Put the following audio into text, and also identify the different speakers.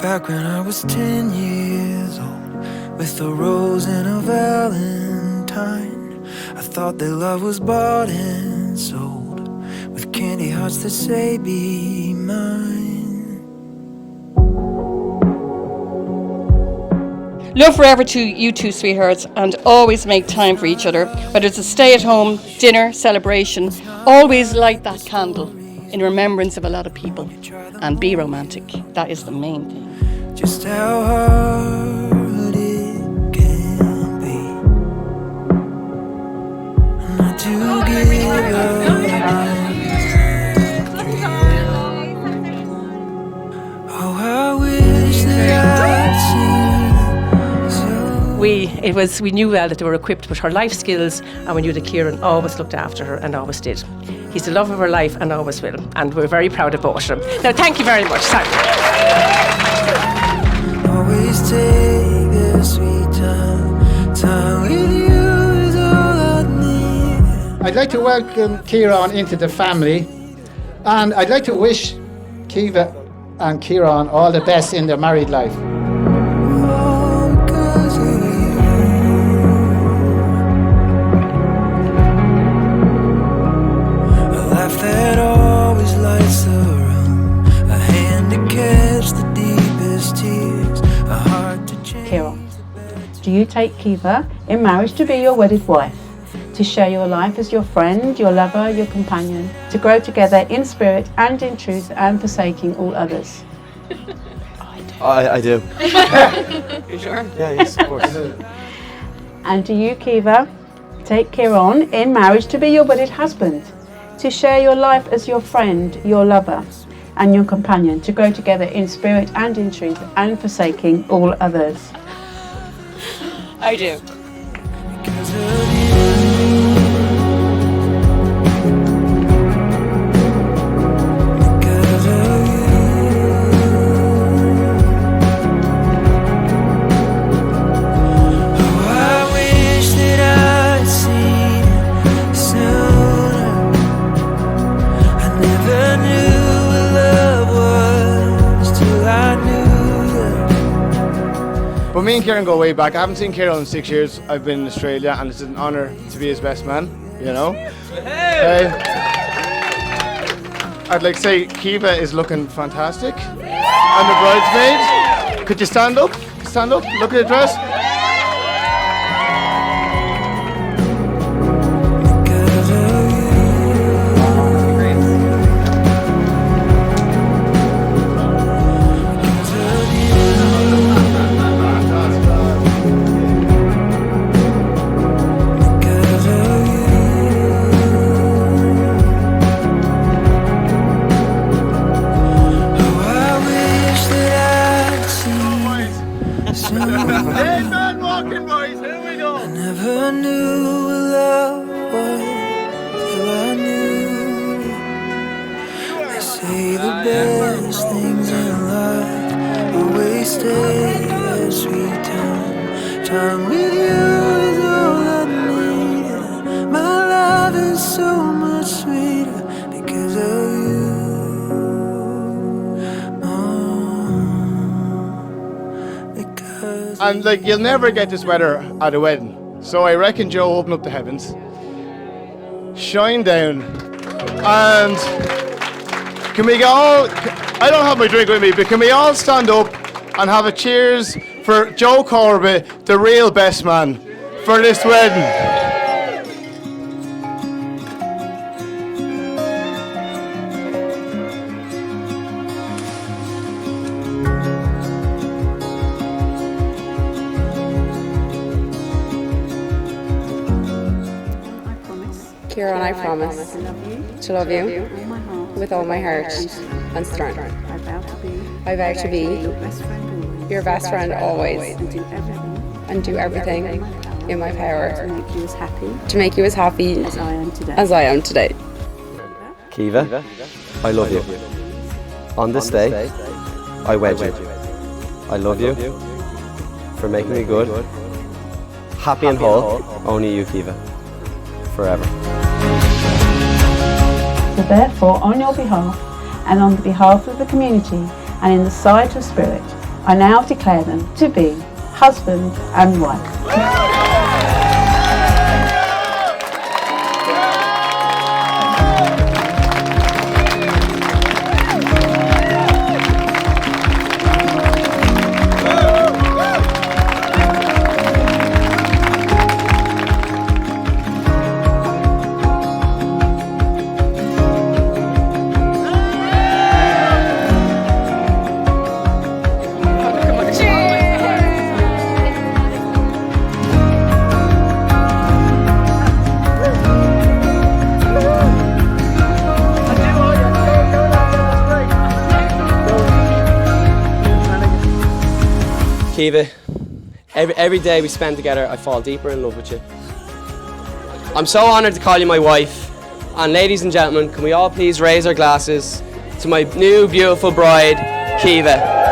Speaker 1: Back when I was 10 years old, with a rose and a valentine, I thought that love was bought and sold, with candy hearts that say be mine.
Speaker 2: Love forever to you two sweethearts, and always make time for each other. Whether it's a stay-at-home, dinner, celebration, always light that candle in remembrance of a lot of people, and be romantic. That is the main thing.
Speaker 1: Just how hard it can be not to give up. Oh, I wish that I'd seen.
Speaker 3: We knew well that they were equipped with her life skills, and we knew that Ciaran always looked after her and always did. He's the love of her life and always will, and we're very proud of both of them. Now, thank you very much. Thank you.
Speaker 1: Always take the sweet time with you is all I need.
Speaker 4: I'd like to welcome Ciaran into the family, and I'd like to wish Caoimhe and Ciaran all the best in their married life.
Speaker 5: Ciaran, do you take Caoimhe in marriage to be your wedded wife, to share your life as your friend, your lover, your companion, to grow together in spirit and in truth and forsaking all others?
Speaker 6: I do.
Speaker 2: You sure?
Speaker 6: Yeah, yes, of course.
Speaker 5: And do you, Caoimhe, take Ciaran in marriage to be your wedded husband, to share your life as your friend, your lover, and your companion, to grow together in spirit and in truth and forsaking all others?
Speaker 2: I do.
Speaker 6: But me and Ciaran go way back. I haven't seen Ciaran in 6 years. I've been in Australia, and it's an honour to be his best man, you know. I'd like to say Caoimhe is looking fantastic. And the bridesmaid. Could you stand up? Stand up, look at the dress. Dead man walking, boys. Here we go.
Speaker 1: I never knew what love was till I knew. They say the best things in life always stay that sweet time with you is all I need. My life is so much sweeter because of you.
Speaker 6: And like, you'll never get this weather at a wedding. So I reckon Joe open up the heavens, shine down, and can we all, I don't have my drink with me, but can we all stand up and have a cheers for Joe Corbett, the real best man, for this wedding.
Speaker 7: Ciaran, I promise to love you with all my heart and strength. I vow to be your best friend always and do everything in my power to make you as happy as I am today.
Speaker 8: Caoimhe, I love you. On this day, I wed you. I love you for making me good, happy and whole, only you, Caoimhe, forever.
Speaker 5: So therefore, on your behalf, and on the behalf of the community, and in the sight of spirit, I now declare them to be husband and wife.
Speaker 8: Caoimhe, every day we spend together, I fall deeper in love with you. I'm so honoured to call you my wife. And ladies and gentlemen, can we all please raise our glasses to my new beautiful bride, Caoimhe.